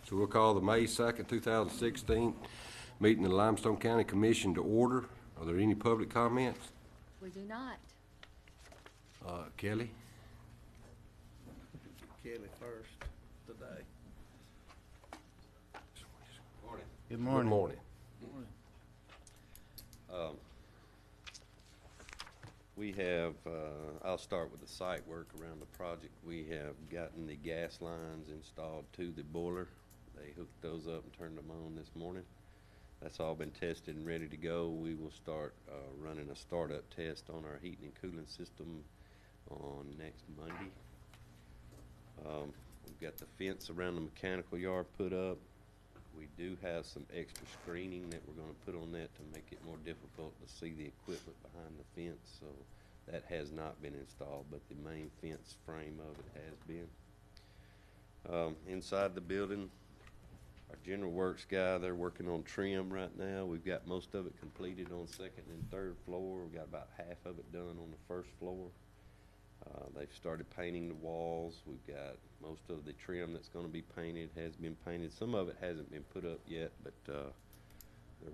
So we'll call the May 2nd, 2016 meeting of the Limestone County Commission to order. Are there any public comments? We do not. Kelly? Kelly first today. Good morning. Good morning. We have, I'll start with the site work around the project. We have gotten the gas lines installed to the boiler. They hooked those up and turned them on this morning. That's all been tested and ready to go. We will start running a startup test on our heating and cooling system on next Monday. We've got the fence around the mechanical yard put up. We do have some extra screening that we're going to put on that to make it more difficult to see the equipment behind the fence. So that has not been installed, but the main fence frame of it has been. Inside the building, our general works guy, they're working on trim right now. We've got most of it completed on second and third floor. We've got about half of it done on the first floor. They've started painting the walls. We've got most of the trim that's going to be painted has been painted. Some of it hasn't been put up yet, but they're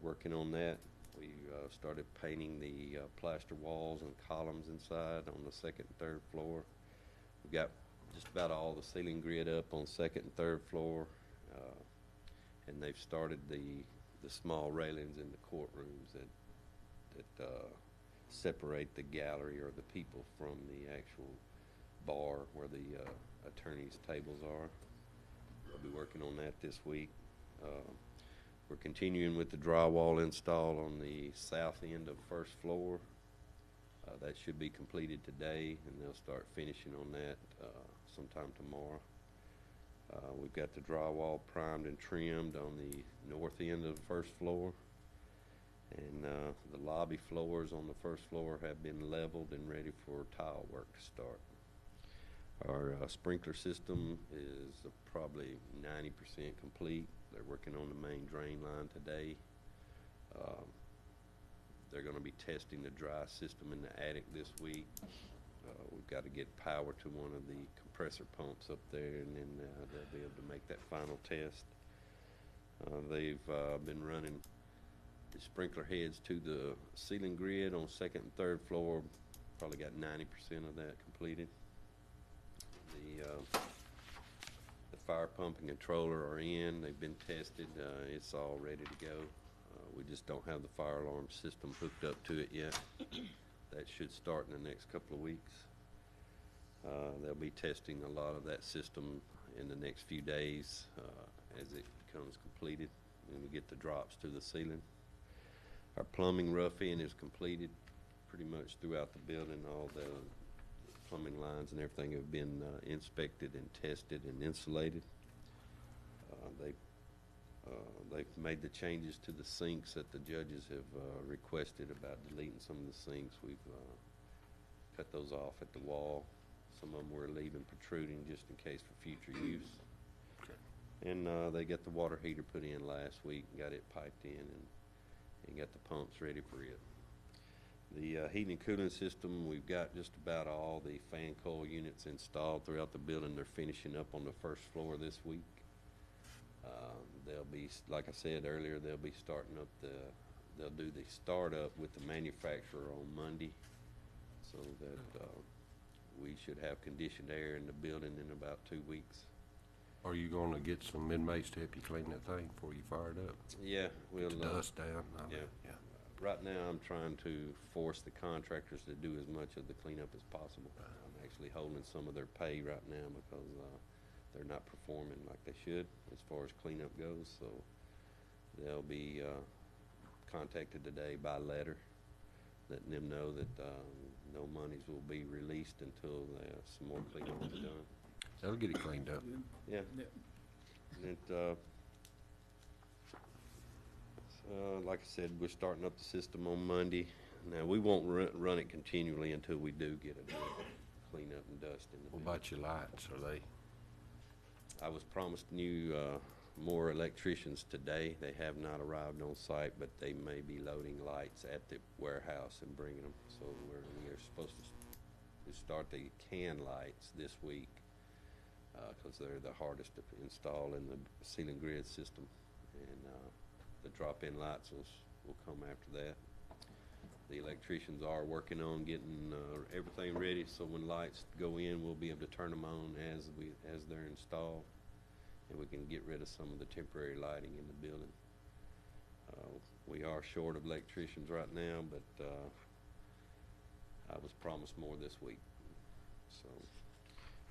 working on that. We started painting the plaster walls and columns inside on the second and third floor. We've got just about all the ceiling grid up on second and third floor, and they've started the small railings in the courtrooms that separate the gallery or the people from the actual bar where the attorneys' tables are. We'll be working on that this week. We're continuing with the drywall install on the south end of first floor. That should be completed today, and they'll start finishing on that sometime tomorrow. We've got the drywall primed and trimmed on the north end of the first floor. And the lobby floors on the first floor have been leveled and ready for tile work to start. Our sprinkler system is probably 90% complete. They're working on the main drain line today. They're going to be testing the dry system in the attic this week. We've got to get power to one of the compressor pumps up there, and then they'll be able to make that final test. They've been running the sprinkler heads to the ceiling grid on second and third floor. Probably got 90% of that completed. The fire pump and controller are in. They've been tested. It's all ready to go. We just don't have the fire alarm system hooked up to it yet. That should start in the next couple of weeks. They'll be testing a lot of that system in the next few days as it becomes completed and we get the drops to the ceiling. Our plumbing rough-in is completed pretty much throughout the building. All the plumbing lines and everything have been inspected and tested and insulated. They've made the changes to the sinks that the judges have requested about deleting some of the sinks. We've cut those off at the wall. Some of them we're leaving protruding just in case for future use. Okay. And they got the water heater put in last week and got it piped in and got the pumps ready for it. The heating and cooling system, we've got just about all the fan coil units installed throughout the building. They're finishing up on the first floor this week. They'll be, like I said earlier, they'll be starting up they'll do the startup with the manufacturer on Monday, so that we should have conditioned air in the building in about 2 weeks. Are you going to get some inmates to help you clean that thing before you fire it up? Yeah, we'll get the dust down. Yeah. Right now, I'm trying to force the contractors to do as much of the cleanup as possible. I'm actually holding some of their pay right now because they're not performing like they should as far as cleanup goes. So they'll be contacted today by letter, letting them know that no monies will be released until some more cleanup is done. That'll get it cleaned up. Yeah. And like I said, we're starting up the system on Monday. Now, we won't run it continually until we do get a good cleanup and dust in the building. What about your lights? Are they? I was promised more electricians today. They have not arrived on site, but they may be loading lights at the warehouse and bringing them. So we are supposed to start the can lights this week. because they're the hardest to install in the ceiling grid system. And the drop-in lights will come after that. The electricians are working on getting everything ready, so when lights go in, we'll be able to turn them on as they're installed, and we can get rid of some of the temporary lighting in the building. We are short of electricians right now, but I was promised more this week. So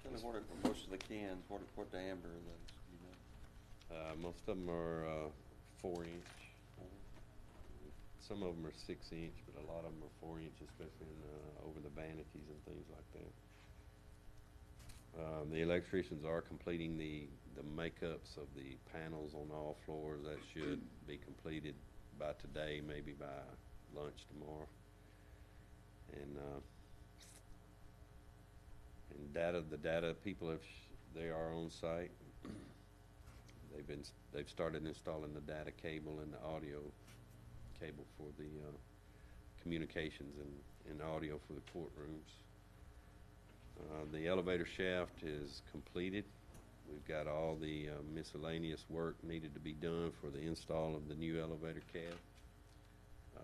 Tell me what are most of the cans, what diameter are those, you know? most of them are 4-inch. Some of them are 6-inch, but a lot of them are 4-inch, especially over the vanities and things like that. The electricians are completing the makeups of the panels on all floors. That should be completed by today, maybe by lunch tomorrow. And the data people they are on site. They've started installing the data cable and the audio cable for the communications and audio for the courtrooms. The elevator shaft is completed. We've got all the miscellaneous work needed to be done for the install of the new elevator cab.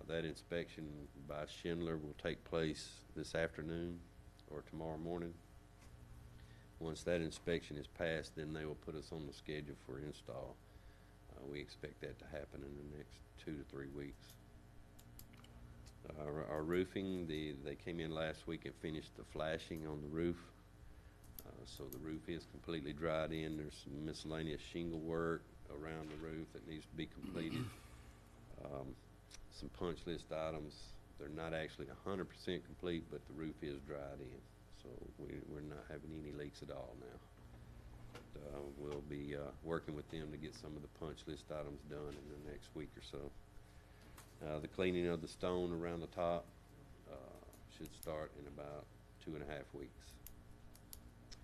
That inspection by Schindler will take place this afternoon or tomorrow morning. Once that inspection is passed, then they will put us on the schedule for install. We expect that to happen in the next 2 to 3 weeks. Our roofing, they came in last week and finished the flashing on the roof. So the roof is completely dried in. There's some miscellaneous shingle work around the roof that needs to be completed. Some punch list items. They're not actually 100% complete, but the roof is dried in. So we're not having any leaks at all now. We'll be working with them to get some of the punch list items done in the next week or so. The cleaning of the stone around the top should start in about 2.5 weeks.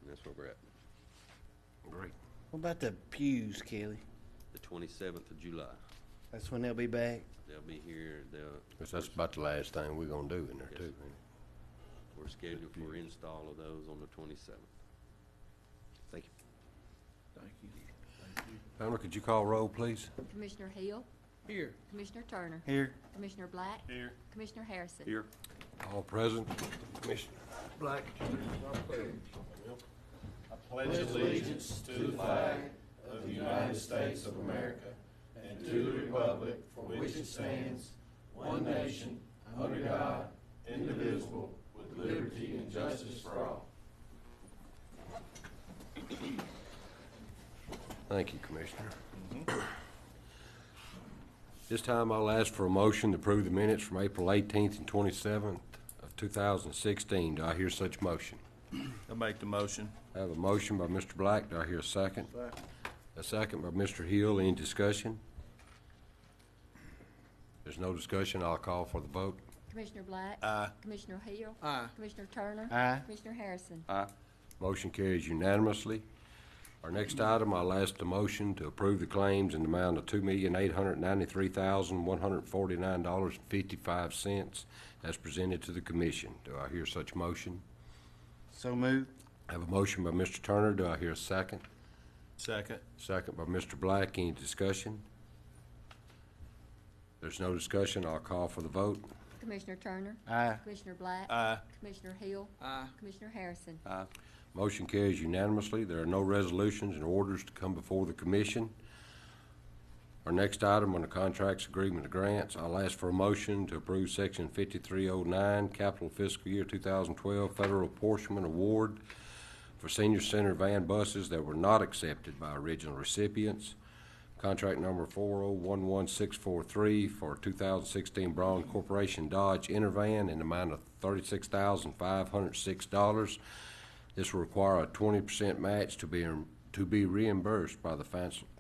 And that's where we're at. Great. What about the pews, Kelly? The 27th of July. That's when they'll be back? They'll be here. That's about the last thing we're gonna do in there Yes. too. We're scheduled for install of those on the 27th. Thank you. Thank you. Pamela, could you call roll, please? Commissioner Hill, Here. Commissioner Turner, Here. Commissioner Black, Here. Commissioner Harrison. Here. All present. Commissioner Black. pledge allegiance to the flag of the United States of America and to the republic for which it stands, one nation, under God, indivisible, with liberty and justice for all. Thank you, Commissioner. This time I'll ask for a motion to approve the minutes from April 18th and 27th of 2016. Do I hear such motion? I'll make the motion. I have a motion by Mr. Black. Do I hear a second? A second by Mr. Hill. Any discussion? There's no discussion. I'll call for the vote. Commissioner Black. Aye. Commissioner Hill. Aye. Commissioner Turner. Aye. Commissioner Harrison. Aye. Motion carries unanimously. Our next item, I'll ask the motion to approve the claims in the amount of $2,893,149.55 as presented to the commission. Do I hear such motion? So moved. I have a motion by Mr. Turner. Do I hear a second? Second. Second by Mr. Black. Any discussion? There's no discussion. I'll call for the vote. Commissioner Turner. Aye. Commissioner Black. Aye. Commissioner Hill. Aye. Commissioner Harrison. Aye. Motion carries unanimously. There are no resolutions and orders to come before the commission. Our next item on the contracts, agreement, and grants, I'll ask for a motion to approve Section 5309, Capital Fiscal Year 2012 Federal Apportionment Award for Senior Center van buses that were not accepted by original recipients. Contract number 4011643 for 2016 Braun Corporation Dodge Intervan in the amount of $36,506. This will require a 20% match to be reimbursed by the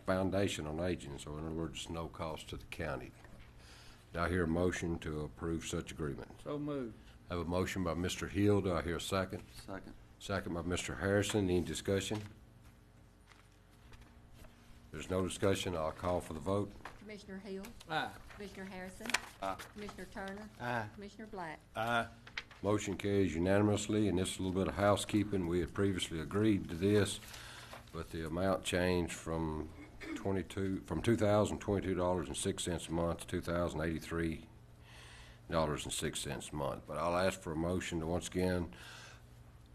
Foundation on Aging, so in other words, no cost to the county. Do I hear a motion to approve such agreement? So moved. I have a motion by Mr. Hill. Do I hear a second? Second. Second by Mr. Harrison. Any discussion? There's no discussion. I'll call for the vote. Commissioner Hill. Aye. Commissioner Harrison. Aye. Commissioner Turner. Aye. Commissioner Black. Aye. Motion carries unanimously, and this is a little bit of housekeeping. We had previously agreed to this. but the amount changed from $2,022.06 a month to $2,083.06 a month. But I'll ask for a motion to once again,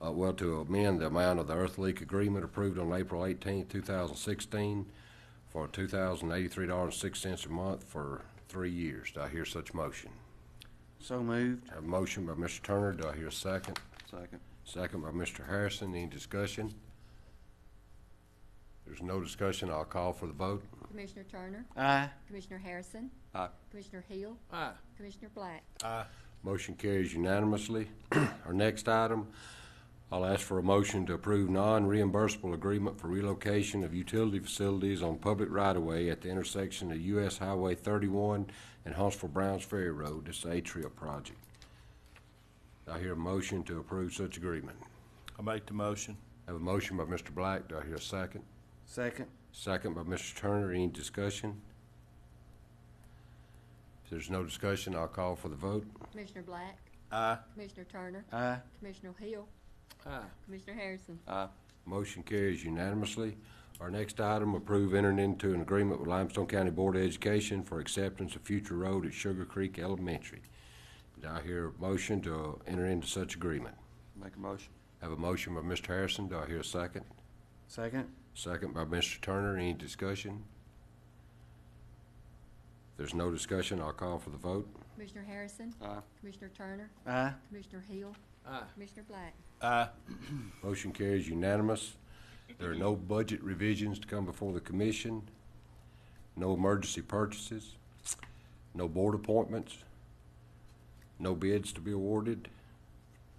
to amend the amount of the earth leak agreement approved on April 18th, 2016 for $2,083.06 a month for 3 years. Do I hear such motion? So moved. Have a motion by Mr. Turner. Do I hear a second? Second. Second by Mr. Harrison. Any discussion? There's no discussion. I'll call for the vote. Commissioner Turner, Aye. Commissioner Harrison, Aye. Commissioner Hill, Aye. Commissioner Black. Aye. Motion carries unanimously. Our next item, I'll ask for a motion to approve non-reimbursable agreement for relocation of utility facilities on public right-of-way at the intersection of US Highway 31 and Huntsville-Browns Ferry Road. This is the Atria project. Do I hear a motion to approve such agreement? I make the motion. Have a motion by Mr. Black. Do I hear a second? Second. Second by Mr. Turner. Any discussion? If there's no discussion, I'll call for the vote. Commissioner Black, Aye. Commissioner Turner, Aye. Commissioner Hill, Aye. Commissioner Harrison. Aye. Motion carries unanimously. Our next item, approve entering into an agreement with Limestone County Board of Education for acceptance of future road at Sugar Creek Elementary. Do I hear a motion to enter into such agreement? Make a motion. Have a motion by Mr. Harrison. Do I hear a second? Second. Second by Mr. Turner. Any discussion? If there's no discussion, I'll call for the vote. Commissioner Harrison, Aye. Commissioner Turner, Aye. Commissioner Hill, Aye. Commissioner Black. Aye. Motion carries unanimous. There are no budget revisions to come before the commission, no emergency purchases, no board appointments, no bids to be awarded,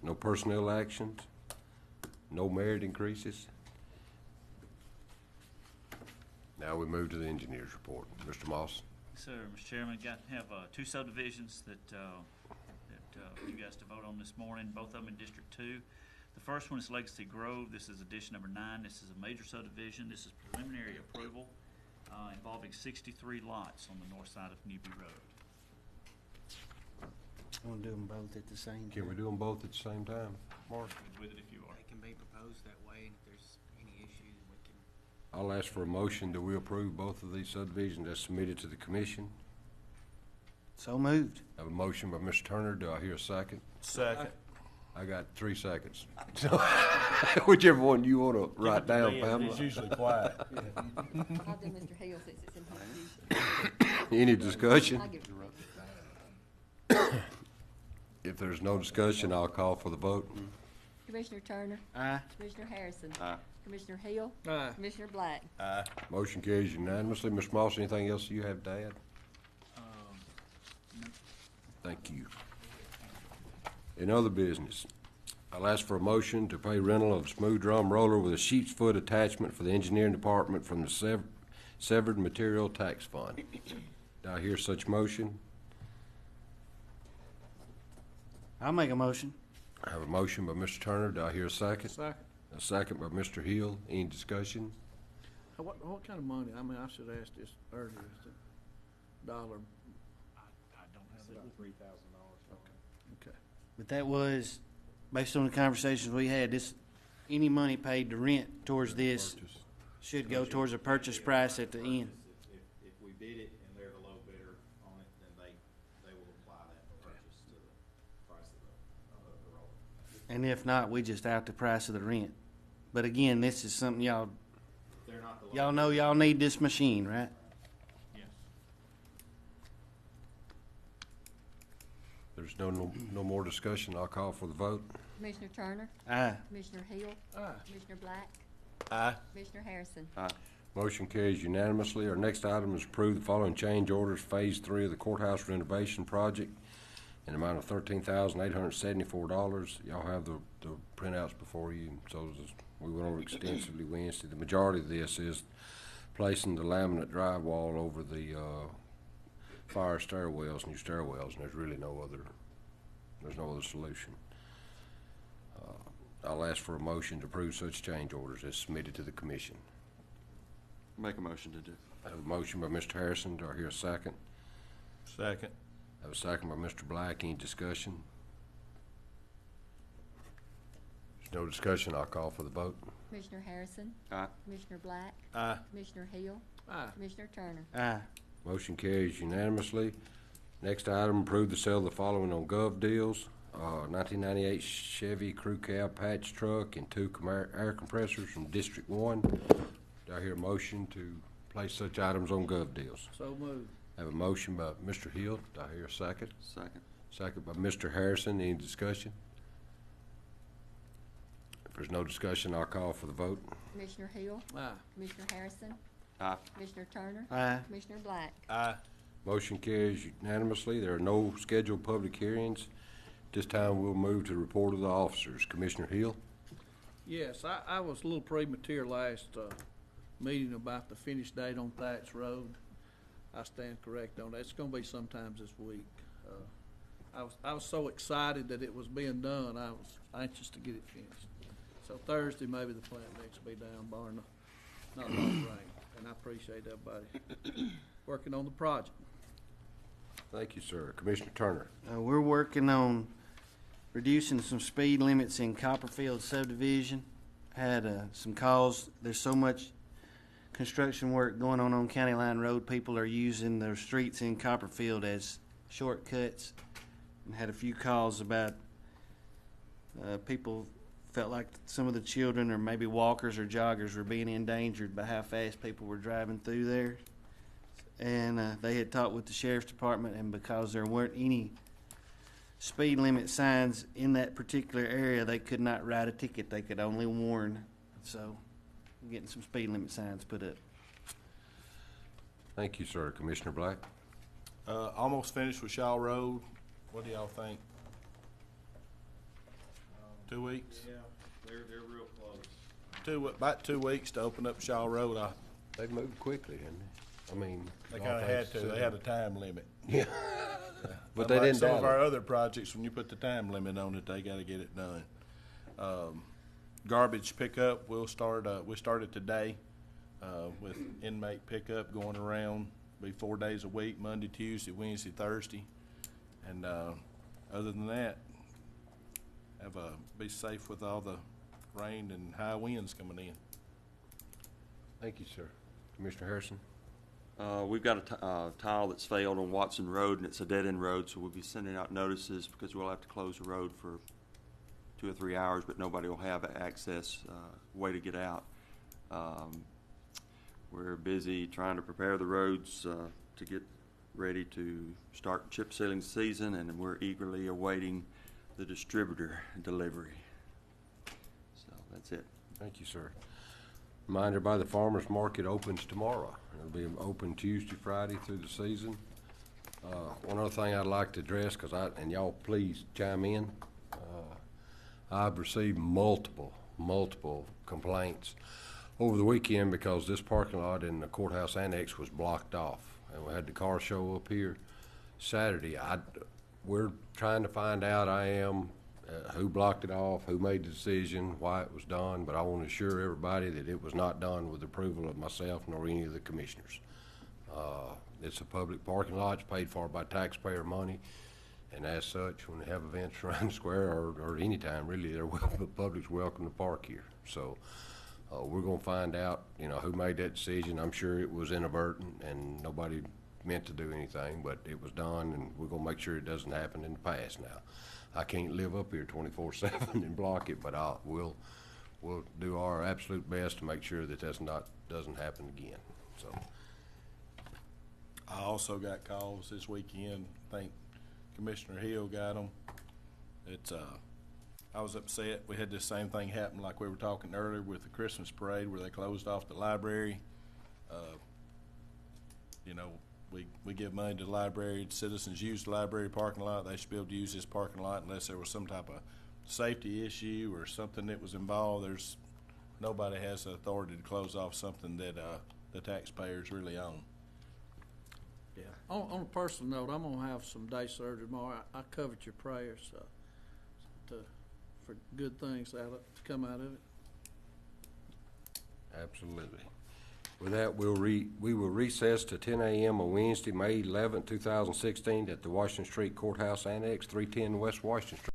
no personnel actions, no merit increases. Now we move to the engineer's report. Mr. Moss. Sir, Mr. Chairman, have two subdivisions that for you guys to vote on this morning, both of them in District 2. The first one is Legacy Grove. This is addition number 9. This is a major subdivision. This is preliminary approval involving 63 lots on the north side of Newby Road. I want to do them both at the same time. Can we do them both at the same time, Mark? With it if you are. They can be proposed that way, and if there's any issues, we can. I'll ask for a motion that we approve both of these subdivisions as submitted to the commission. So moved. I have a motion by Mr. Turner. Do I hear a second? Second. I got 3 seconds. So, whichever one you want to write down, It's Pamela. usually quiet. I'll do Mr. Hill since it's in his. Any discussion? I'll give If there's no discussion, I'll call for the vote. Commissioner Turner, Aye. Commissioner Harrison, Aye. Commissioner Hill, Aye. Commissioner Black. Aye. Motion carries unanimously. Mr. Moss, anything else you have to add? Thank you. In other business, I'll ask for a motion to pay rental of a smooth drum roller with a sheep's foot attachment for the engineering department from the severed material tax fund. Do I hear such motion? I'll make a motion. I have a motion by Mr. Turner. Do I hear a second? Second. A second by Mr. Hill. Any discussion? What kind of money? I mean, I should ask this earlier. Is it dollar? I don't have that. Okay. But that was, based on the conversations we had, this, any money paid to rent towards this should go towards a purchase price at the end. If we bid it and they're the low bidder on it, then they will apply that purchase to the price of the roller. And if not, we just out the price of the rent. But again, this is something y'all They're not the low. know y'all need this machine, right? Yes. There's no more discussion. I'll call for the vote. Commissioner Turner, Aye. Commissioner Hill, Aye. Commissioner Black, Aye. Commissioner Harrison. Aye. Motion carries unanimously. Our next item is approve the following change orders, Phase 3 of the courthouse renovation project, in the amount of $13,874. Y'all have the printouts before you, so we went over extensively Wednesday. The majority of this is placing the laminate drywall over the fire stairwells, new stairwells, and there's really no other solution. I'll ask for a motion to approve such change orders as submitted to the commission. Make a motion to do. I have a motion by Mr. Harrison. Do I hear a second? Second. I have a second by Mr. Black. Any discussion? There's No discussion, I'll call for the vote. Commissioner Harrison? Aye. Commissioner Black? Aye. Commissioner Hill? Aye. Commissioner Turner? Aye. Motion carries unanimously. Next item, approve the sale of the following on gov deals. 1998 Chevy Crew Cab patch truck and 2 air compressors from District 1. Do I hear a motion to place such items on gov deals? So moved. I have a motion by Mr. Hill. Do I hear a second? Second. Second by Mr. Harrison. Any discussion? If there's no discussion, I'll call for the vote. Commissioner Hill? Aye. Commissioner Harrison? Aye. Commissioner Turner? Aye. Commissioner Black? Aye. Motion carries unanimously. There are no scheduled public hearings. This time, we'll move to the report of the officers. Commissioner Hill? Yes, I was a little premature last, meeting about the finish date on Thatch Road. I stand correct on that. It's gonna be sometimes this week. I was so excited that it was being done, I was anxious to get it finished. So Thursday, maybe the plant needs to be down, barring not a lot of rain. And I appreciate everybody working on the project. Thank you, sir. Commissioner Turner? We're working on reducing some speed limits in Copperfield subdivision. Had some calls. There's so much construction work going on County Line Road. People are using their streets in Copperfield as shortcuts. And had a few calls about people felt like some of the children or maybe walkers or joggers were being endangered by how fast people were driving through there. And they had talked with the sheriff's department, and because there weren't any speed limit signs in that particular area, they could not write a ticket. They could only warn. So getting some speed limit signs put up. Thank you, sir. Commissioner Black? Almost finished with Shaw Road. What do y'all think? 2 weeks? Yeah, they're real close. About 2 weeks to open up Shaw Road. They've moved quickly, haven't they? I mean... They kind of had to. They had a time limit. Yeah. But they Unlike didn't some doubt of our it. other projects, when you put the time limit on it, they got to get it done. Garbage pickup, we started today with inmate pickup going around. Be 4 days a week, Monday, Tuesday, Wednesday, Thursday. And other than that, be safe with all the rain and high winds coming in. Thank you, sir. Commissioner Harrison? We've got a tile that's failed on Watson Road, and it's a dead-end road, so we'll be sending out notices because we'll have to close the road for 2 or 3 hours, but nobody will have access, way to get out. We're busy trying to prepare the roads to get ready to start chip sealing season, and we're eagerly awaiting the distributor delivery. So that's it. Thank you, sir. Reminder by the farmer's market opens tomorrow. It'll be open Tuesday, Friday through the season. One other thing I'd like to address, and y'all please chime in. I've received multiple complaints over the weekend because this parking lot in the courthouse annex was blocked off, and we had the car show up here Saturday. We're trying to find out, who blocked it off, who made the decision, why it was done, but I want to assure everybody that it was not done with approval of myself nor any of the commissioners. It's a public parking lot, it's paid for by taxpayer money, and as such, when they have events around the square or any time, really, the public's welcome to park here. So we're going to find out, who made that decision. I'm sure it was inadvertent and nobody meant to do anything, but it was done, and we're going to make sure it doesn't happen in the past now. I can't live up here 24/7 and block it, but we'll do our absolute best to make sure that doesn't happen again. So I also got calls this weekend. I think Commissioner Hill got them. I was upset. We had this same thing happen like we were talking earlier with the Christmas parade where they closed off the library. We give money to the library. Citizens use the library parking lot. They should be able to use this parking lot unless there was some type of safety issue or something that was involved. Nobody has the authority to close off something that the taxpayers really own. Yeah. On a personal note, I'm gonna have some day surgery tomorrow. I covet your prayers for good things to come out of it. absolutely. With that, we will recess to 10 a.m. on Wednesday, May 11, 2016 at the Washington Street Courthouse Annex, 310 West Washington Street.